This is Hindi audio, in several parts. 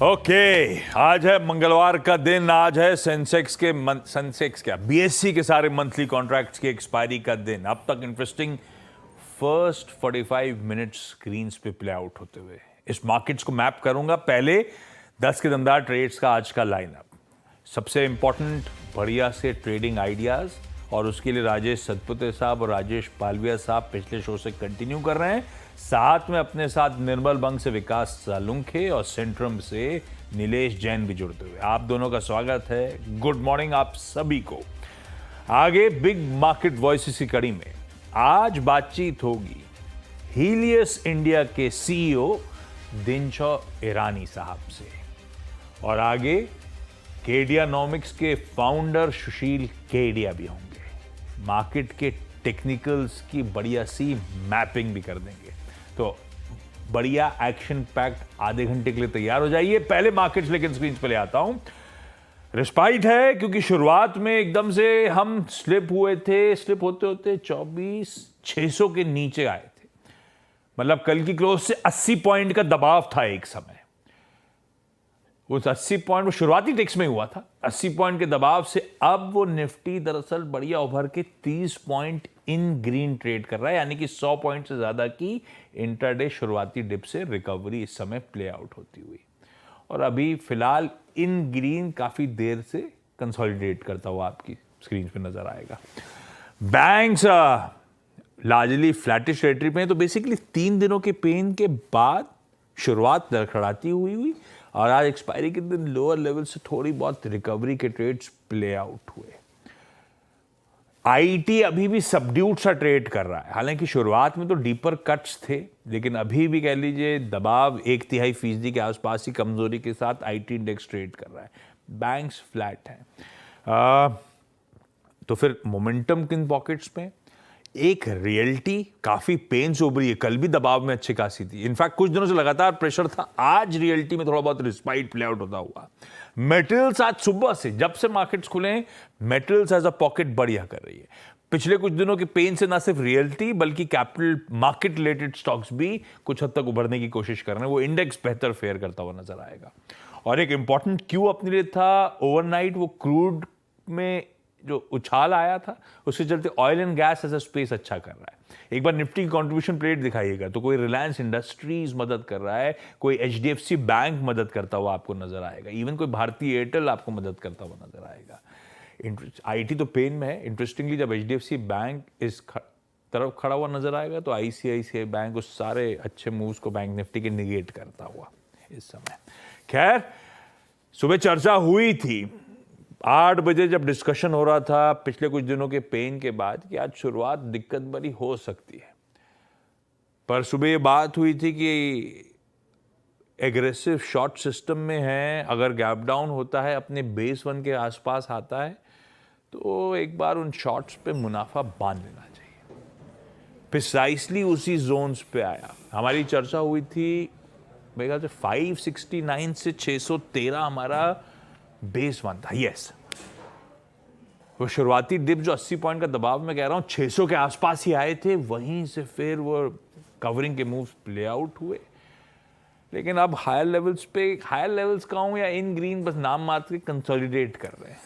ओके आज है मंगलवार का दिन। आज है सेंसेक्स क्या बीएससी के सारे मंथली कॉन्ट्रैक्ट्स की एक्सपायरी का दिन। अब तक इंटरेस्टिंग फर्स्ट 45 मिनट्स स्क्रीन्स पे प्ले आउट होते हुए इस मार्केट्स को मैप करूंगा। पहले 10 के दमदार ट्रेड्स का आज का लाइनअप, सबसे इंपॉर्टेंट बढ़िया से ट्रेडिंग आइडियाज, और उसके लिए राजेश सतपुते साहब और राजेश पालविया साहब पिछले शो से कंटिन्यू कर रहे हैं। साथ में अपने साथ निर्मल बंग से विकास सालुंखे और सेंट्रम से नीलेश जैन भी जुड़ते हुए आप दोनों का स्वागत है। गुड मॉर्निंग आप सभी को। आगे बिग मार्केट वॉइसेस की कड़ी में आज बातचीत होगी हीलियस इंडिया के सीईओ दिनशॉ ईरानी साहब से, और आगे केडियानॉमिक्स के फाउंडर सुशील केडिया भी होंगे। मार्केट के टेक्निकल्स की बढ़िया सी मैपिंग भी कर देंगे। तो बढ़िया एक्शन पैक्ट आधे घंटे के लिए तैयार हो जाइए। पहले मार्केट्स लेकिन स्क्रीन पे ले आता हूं। रिस्पाइट है क्योंकि शुरुआत में एकदम से हम स्लिप होते होते 24,600 के नीचे आए थे। मतलब कल की क्लोज से 80 पॉइंट का दबाव था एक समय। उस 80 पॉइंट वो शुरुआती टेक्स में हुआ था। 80 पॉइंट के दबाव से अब वो निफ्टी दरअसल बढ़िया उभर के 30 पॉइंट इन ग्रीन ट्रेड कर रहा है, यानी कि 100 पॉइंट से ज्यादा की इंटरडे शुरुआती डिप से रिकवरी इस समय प्ले आउट होती हुई, और अभी फिलहाल इन ग्रीन काफी देर से कंसोलिडेट करता हुआ आपकी स्क्रीन पे नजर आएगा। बैंक्स लार्जली फ्लैटिश टेरिटरी पे हैं। तो बेसिकली 3 दिनों के पेन के बाद शुरुआत लड़खड़ाती हुई और आज एक्सपायरी के दिन लोअर लेवल से थोड़ी बहुत रिकवरी के ट्रेड्स प्ले आउट हुए। आईटी अभी भी सबड्यूड सा ट्रेड कर रहा है। हालांकि शुरुआत में तो डीपर कट्स थे, लेकिन अभी भी कह लीजिए दबाव 1/3% के आसपास ही कमजोरी के साथ आईटी इंडेक्स ट्रेड कर रहा है। बैंक्स फ्लैट हैं। तो फिर मोमेंटम किन पॉकेट्स में? एक रियल्टी काफी पेन से उभरी है, कल भी दबाव में अच्छी खासी थी। इनफैक्ट कुछ दिनों से लगातार प्रेशर था। आज रियल्टी में थोड़ा बहुत रिस्पाइट प्ले आउट होता हुआ। मेटल्स आज सुबह से जब से मार्केट्स खुले मेटल्स एज अ पॉकेट बढ़िया कर रही है। पिछले कुछ दिनों के पेन से ना सिर्फ रियल्टी बल्कि कैपिटल मार्केट रिलेटेड स्टॉक्स भी कुछ हद तक उभरने की कोशिश कर रहे हैं। वो इंडेक्स बेहतर फेयर करता हुआ नजर आएगा। और एक इंपॉर्टेंट क्यू अपने लिए था ओवरनाइट, वो क्रूड में जो उछाल आया था उसके चलते oil and gas as a space अच्छा कर रहा है। एक बार निफ्टी की कंट्रीब्यूशन प्लेट दिखाइएगा तो कोई रिलायंस इंडस्ट्रीज मदद कर रहा है, कोई एचडीएफसी बैंक मदद करता हुआ आपको नजर आएगा, इवन कोई भारतीय एयरटेल आपको मदद करता हुआ नजर आएगा। आईटी तो पेन में है। इंटरेस्टिंगली जब एचडीएफसी बैंक इस तरफ खड़ा हुआ नजर आएगा तो आईसीआईसीआई बैंक उस सारे अच्छे मूव्स को बैंक निफ्टी के निगेट करता हुआ इस समय। खैर सुबह चर्चा हुई थी 8 बजे जब डिस्कशन हो रहा था पिछले कुछ दिनों के पेन के बाद कि आज शुरुआत दिक्कत भरी हो सकती है, पर सुबह ये बात हुई थी कि एग्रेसिव शॉर्ट सिस्टम में है। अगर गैप डाउन होता है अपने बेस 1 के आसपास आता है तो एक बार उन शॉर्ट्स पे मुनाफा बांध लेना चाहिए। प्रिसाइसली उसी जोन्स पे आया। हमारी चर्चा हुई थी मेरे ख्याल से 569 से 613 हमारा बेस 1 था। यस, वो शुरुआती डिप जो 80 पॉइंट का दबाव में कह रहा हूं 600 के आसपास ही आए थे, वहीं से फिर वो कवरिंग के मूव्स प्ले आउट हुए। लेकिन अब हायर लेवल्स का हूं या इन ग्रीन बस नाम मात्र के कंसोलिडेट कर रहे हैं।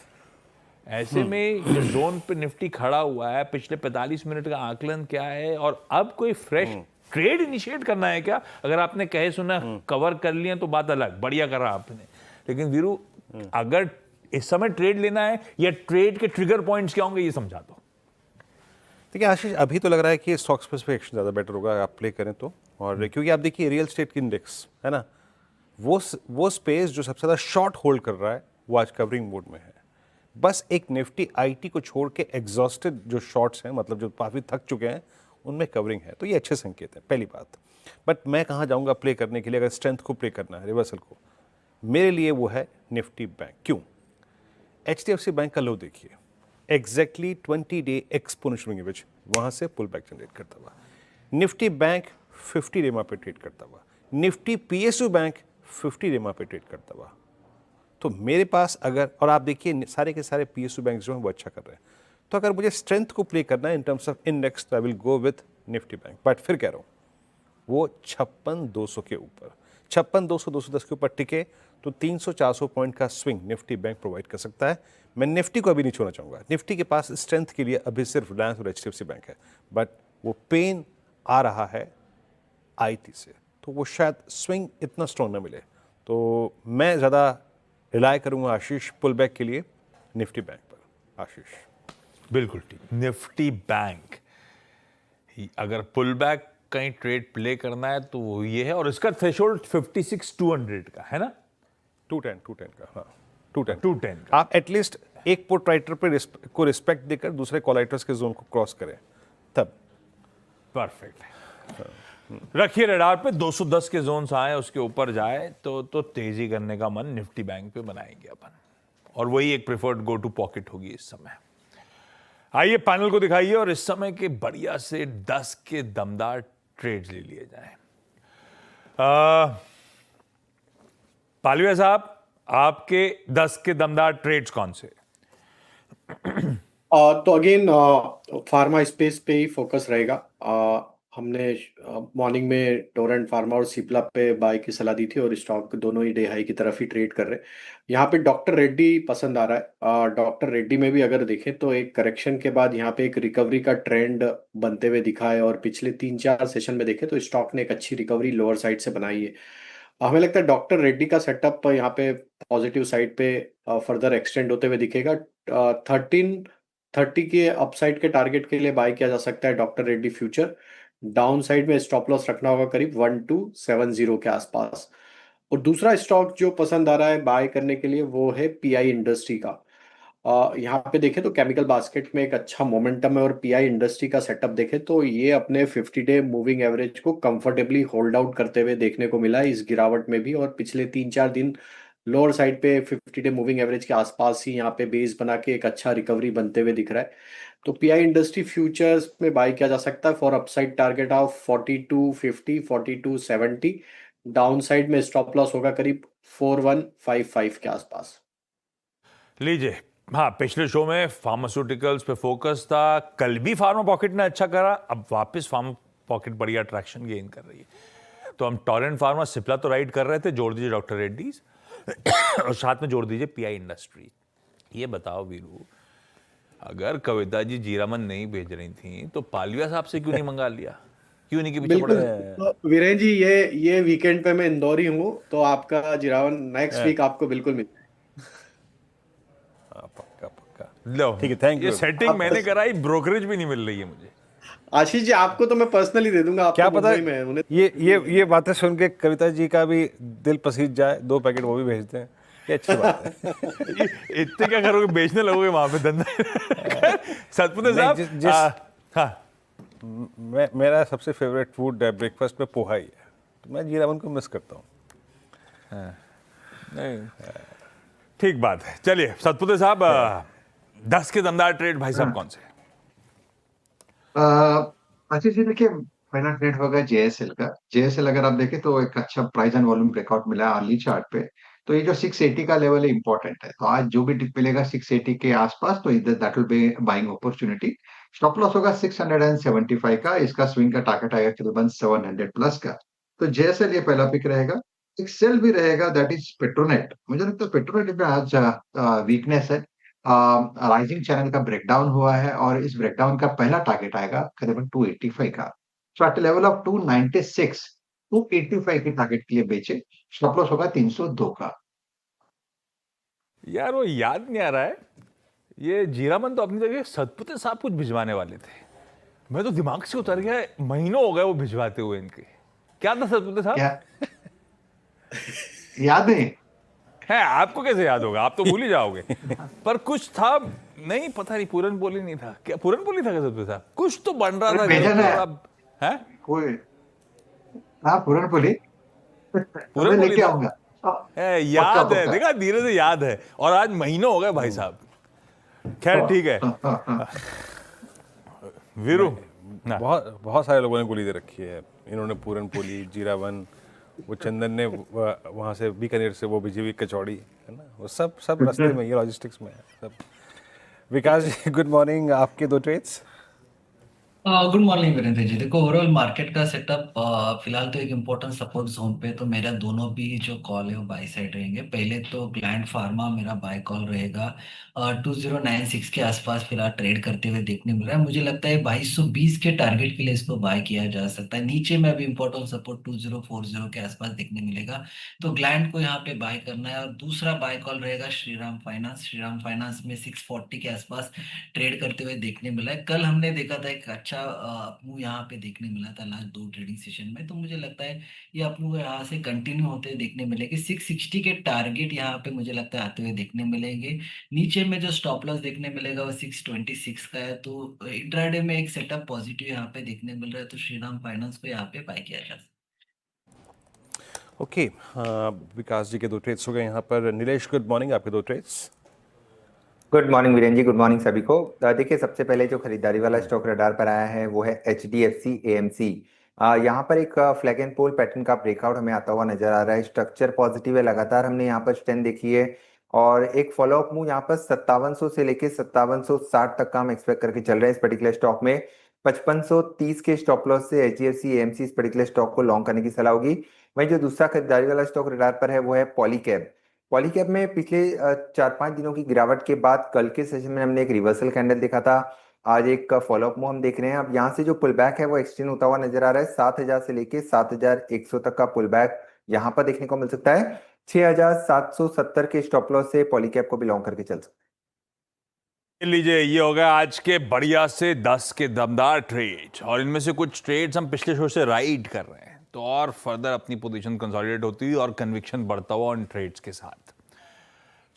ऐसे में जो जोन पे निफ्टी खड़ा हुआ है, पिछले 45 मिनट का आकलन क्या है और अब कोई फ्रेश ट्रेड इनिशिएट करना है क्या? अगर आपने कहे सुना कवर कर लिया तो बात अलग, बढ़िया करा आपने, लेकिन वीरू अगर इस समय ट्रेड लेना है या ट्रेड के ट्रिगर पॉइंट्स क्या होंगे ये समझा दो। देखिए आशीष, अभी तो लग रहा है कि स्टॉक स्पेसिफिक एक्शन ज़्यादा बेटर होगा आप प्ले करें तो। और क्योंकि आप देखिए रियल स्टेट की इंडेक्स है ना, वो स्पेस जो सबसे ज़्यादा शॉर्ट होल्ड कर रहा है वो आज कवरिंग मोड में है। बस एक निफ्टी आईटी को छोड़ के एग्जॉस्टेड जो शॉर्ट्स हैं, मतलब जो काफ़ी थक चुके हैं, उनमें कवरिंग है। तो ये अच्छे संकेत हैं, पहली बात। बट मैं कहाँ जाऊँगा प्ले करने के लिए? अगर स्ट्रेंथ को प्ले करना है, रिवर्सल को, मेरे लिए वो है निफ्टी बैंक। क्यों? एचडीएफसी बैंक का लो देखिए, exactly 20 day exponential moving average वहाँ से पुल बैक जनरेट करता हुआ। निफ्टी बैंक 50 डे पे ट्रेड करता हुआ। निफ्टी पीएसयू बैंक 50 डे पे ट्रेड करता हुआ। तो मेरे पास अगर, और आप देखिए सारे के सारे पीएसयू बैंक जो हैं वो अच्छा कर रहे हैं, तो अगर मुझे स्ट्रेंथ को प्ले करना है in terms of index, I will go with Nifty bank. But फिर कह रहा हूँ वो 56,200 के ऊपर 56 200 210 के ऊपर टिके तो 300 400 पॉइंट का स्विंग निफ्टी बैंक प्रोवाइड कर सकता है। मैं निफ्टी को अभी नहीं छोड़ना चाहूँगा। निफ्टी के पास स्ट्रेंथ के लिए अभी सिर्फ रिलायंस और HDFC बैंक है, बट वो पेन आ रहा है IT से, तो वो शायद स्विंग इतना स्ट्रॉन्ग ना मिले। तो मैं ज़्यादा रिलाय करूँगा आशीष पुल बैक के लिए निफ्टी बैंक पर। आशीष बिल्कुल ठीक। निफ्टी बैंक अगर पुल बैक कहीं ट्रेड प्ले करना है तो वो ये है, और इसका थ्रेशोल्ड 56 200 का है ना, 210 का, हाँ 210 210 का। आप एटलीस्ट एक पुट राइटर पे को रिस्पेक्ट देकर दूसरे कॉलाइटर्स के जोन को क्रॉस करें तब। परफेक्ट। रखिए रडार पे 210 के जोन्स आए, उसके ऊपर जाए तो तेजी करने का मन निफ्टी बैंक पे बनाएंगे अपन, और वही एक प्रेफर्ड गो टू पॉकेट होगी इस समय। आइए पैनल को दिखाइए और इस समय के बढ़िया से 10 के दमदार ट्रेड्स ले लिए जाएं। पालविया साहब, आपके 10 के दमदार ट्रेड्स कौन से? तो अगेन फार्मा स्पेस पे ही फोकस रहेगा। हमने मॉर्निंग में टोरेंट फार्मा और सिप्ला पे बाय की सलाह दी थी, और स्टॉक दोनों ही डे हाई की तरफ ही ट्रेड कर रहे हैं। यहाँ पे डॉक्टर रेड्डी पसंद आ रहा है। डॉक्टर रेड्डी में भी अगर देखें तो एक करेक्शन के बाद यहाँ पे एक रिकवरी का ट्रेंड बनते हुए दिखा है, और पिछले 3-4 सेशन में देखें तो स्टॉक ने एक अच्छी रिकवरी लोअर साइड से बनाई है। हमें लगता है डॉक्टर रेड्डी का सेटअप यहाँ पे पॉजिटिव साइड पे फर्दर एक्सटेंड होते हुए दिखेगा। 1330 के अपसाइड के टारगेट के लिए बाय किया जा सकता है doctor Reddy future. Down side में स्टॉप लॉस रखना होगा करीब 1270 के आसपास। और दूसरा स्टॉक जो पसंद आ रहा है बाय करने के लिए वो है पीआई इंडस्ट्री का। यहाँ पे देखें तो केमिकल बास्केट में एक अच्छा मोमेंटम है, और पीआई इंडस्ट्री का सेटअप देखें तो ये अपने 50 डे मूविंग एवरेज को कंफर्टेबली होल्ड आउट करते हुए देखने को मिला है इस गिरावट में भी, और पिछले 3-4 दिन लोअर साइड पे 50 डे मूविंग एवरेज के आसपास ही यहाँ पे बेस बना के एक अच्छा रिकवरी बनते हुए दिख रहा है। तो पीआई इंडस्ट्री फ्यूचर्स में बाय किया जा सकता है for upside target of 4250 4270। Down side में स्टॉप लॉस होगा करीब 4155 के आसपास। लीजिए, हाँ, पिछले शो में फार्मास्यूटिकल्स पे फोकस था, कल भी फार्मा पॉकेट ने अच्छा करा, अब वापस फार्मा पॉकेट बढ़िया ट्रैक्शन गेन कर रही है। तो हम टोरेंट फार्मा सिप्ला तो राइड कर रहे थे, जोड़ दीजिए डॉक्टर रेड्डीज और साथ में जोड़ दीजिए पीआई इंडस्ट्री। ये बताओ वीरू, अगर कविता जी जीरामन नहीं भेज रही थी तो पालविया साहब से क्यों नहीं मंगा लिया, क्यों नहीं के पीछे पड़े? बिल्कुल वीरेन जी, ये वीकेंड पे मैं इंदौर ही हूँ, तो आपका जिरावन नेक्स्ट वीक आपको बिल्कुल मिल। पक्का पक्का। लो ठीक है, थैंक ये यू। सेटिंग मैंने कराई, ब्रोकरेज भी नहीं मिल रही है मुझे। आशीष जी, आपको तो मैं पर्सनली दे दूंगा, क्या आपको पता मुंबई में उन्हें। ये बातें सुन के कविता जी का भी दिल पसीज जाए, 2 पैकेट वो भी भेजते हैं, ये अच्छी बात है। इतने क्या करोगे, बेचने लगोगे वहां पे धंधा? सतपुते साहब, हाँ, मेरा सबसे फेवरेट फूड ब्रेकफास्ट में पोहा ही है, तो मैं जीरावन को मिस करता हूँ। नहीं, ठीक बात है। चलिए सतपुते साहब, 10 के दमदार ट्रेड भाई साहब कौन से? अच्छा जी, देखिए पहला ट्रेड होगा जेएसएल का। जेएसएल अगर आप देखें तो एक अच्छा प्राइस एंड वॉल्यूम ब्रेकआउट मिला है अर्ली चार्ट पे। तो ये जो 680 का लेवल है इंपॉर्टेंट है, तो आज जो भी डिप मिलेगा 680 के आसपास, तो इधर that will be buying opportunity. Stop loss होगा 675 का। इसका स्विंग का टारगेट आएगा तकरीबन 700 प्लस का। तो जेएसएल ये पहला पिक रहेगा। एक सेल भी रहेगा, दैट इज पेट्रोनेट। मुझे लगता है पेट्रोनेट में आज वीकनेस है। राइजिंग चैनल का ब्रेकडाउन हुआ है, और इस ब्रेकडाउन का पहला टारगेट आएगा करीबन 285 का। सो एट लेवल ऑफ 296 285 के टारगेट के लिए बेचे। स्टॉप लॉस होगा 302 का। यार वो याद नहीं आ रहा है, ये जीरामन तो अपनी जगह सतपुते साहब कुछ भिजवाने वाले थे, मैं तो दिमाग से उतर गया, महीनों हो गए वो भिजवाते हुए इनके। क्या था सतपुते साहब? क्या याद है? है, आपको कैसे याद होगा, आप तो भूल ही जाओगे। पर कुछ था, नहीं पता नहीं, पूरन पोली नहीं था क्या? पूरन पोली था क्या सतपुते साहब? कुछ तो बन रहा था भेजा था। है कोई हाँ, पूरन पोली पूरन पोली लेके था। आऊंगा। याद पक्का, है, पक्का। देखा, धीरे से याद है, और आज महीनों हो गए भाई साहब। खैर ठीक है वीरू, बहुत सारे लोगों ने गोली दे रखी है। इन्होंने पूरन पोली, जीरावन, वो चंदन ने वहाँ से बीकानेर से वो भिजी हुई कचौड़ी, है ना, वो सब रास्ते में, ये लॉजिस्टिक्स में है सब। विकास जी गुड मॉर्निंग, आपके 2 trades? Good morning Virendra ji. देखो, ओवरऑल मार्केट का सेटअप फिलहाल तो एक इम्पोर्टेंट सपोर्ट जोन पे, तो मेरा दोनों भी जो कॉल है वो बाई साइड रहेंगे। पहले तो ग्लैंड फार्मा मेरा बाय कॉल रहेगा 2096 के आसपास फिलहाल ट्रेड करते हुए देखने मिल रहा है। मुझे लगता है 2220 के टारगेट के लिए इसको बाय किया जा सकता है। नीचे में अभी इम्पोर्टेंट सपोर्ट 2040 के आसपास देखने मिलेगा, तो ग्लैंड को यहाँ पे बाय करना है। और दूसरा बाय कॉल रहेगा श्रीराम फाइनेंस। श्रीराम फाइनेंस में 640 के आसपास ट्रेड करते हुए देखने मिला है। कल हमने देखा था एक अच्छा अपमूव यहाँ पे देखने मिला था लास्ट दो ट्रेडिंग सेशन में, तो मुझे लगता है ये अपमूव यहाँ से कंटिन्यू होते हुए देखने मिलेगी। 660 के टारगेट यहाँ पे मुझे लगता है आते हुए देखने मिलेंगे। नीचे में जो स्टॉप लॉस देखने मिलेगा वो 626 का है, तो इंट्राडे में एक सेटअप पॉजिटिव यहाँ पे देखने मिल रहा है, तो श्रीराम फाइनेंस को यहाँ पे बाय किया जा सकता है। ओके, विकास जी के 2 ट्रेड्स हो गए यहाँ पर। नीलेश, गुड मॉर्निंग, आपके 2 ट्रेड्स। गुड मॉर्निंग वीरेन जी, गुड मॉर्निंग सभी को। देखिए, सबसे पहले जो खरीदारी वाला स्टॉक रडार पर आया है वो है HDFC AMC। यहाँ पर एक फ्लैग एंड पोल पैटर्न का ब्रेकआउट हमें आता हुआ नजर आ रहा है। स्ट्रक्चर पॉजिटिव है, लगातार हमने यहाँ पर स्ट्रेंथ देखी है और एक फॉलोअप मूव यहाँ पर 5700 से लेके 5760 तक का हम एक्सपेक्ट करके चल रहे हैं इस पर्टिकुलर स्टॉक में। 5530 के स्टॉप लॉस से HDFC AMC इस पर्टिकुलर स्टॉक को लॉन्ग करने की सलाह होगी। वहीं जो दूसरा खरीदारी वाला स्टॉक रडार पर है वो है पॉलीकैब। पॉलीकैब में पिछले 4-5 दिनों की गिरावट के बाद कल के सेशन में हमने एक रिवर्सल कैंडल देखा था। आज एक फॉलोअप मूव हम देख रहे हैं। अब यहाँ से जो पुल बैक है वो एक्सटेंड होता हुआ नजर आ रहा है। 7000 से लेके 7100 तक का पुल बैक यहाँ पर देखने को मिल सकता है। 6770 के स्टॉप लॉस से पॉलीकैब को बिलोंग करके चल सकता है। लीजिए, ये हो गया आज के बढ़िया से 10 के दमदार ट्रेड, और इनमें से कुछ ट्रेड्स हम पिछले शो से राइड कर रहे हैं, तो और फर्दर अपनी पोजीशन कंसोलिडेट होती हुई और कन्विक्शन बढ़ता हुआ उन ट्रेड्स के साथ।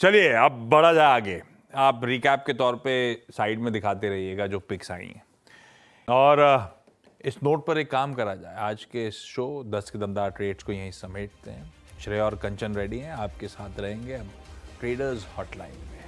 चलिए अब बढ़ा जाए आगे। आप रिकैप के तौर पे साइड में दिखाते रहिएगा जो पिक्स आई हैं, और इस नोट पर एक काम करा जाए। आज के इस शो 10 के दमदार ट्रेड्स को यहीं समेटते हैं। श्रेया और कंचन रेडी हैं, आपके साथ रहेंगे अब ट्रेडर्स हॉटलाइन में।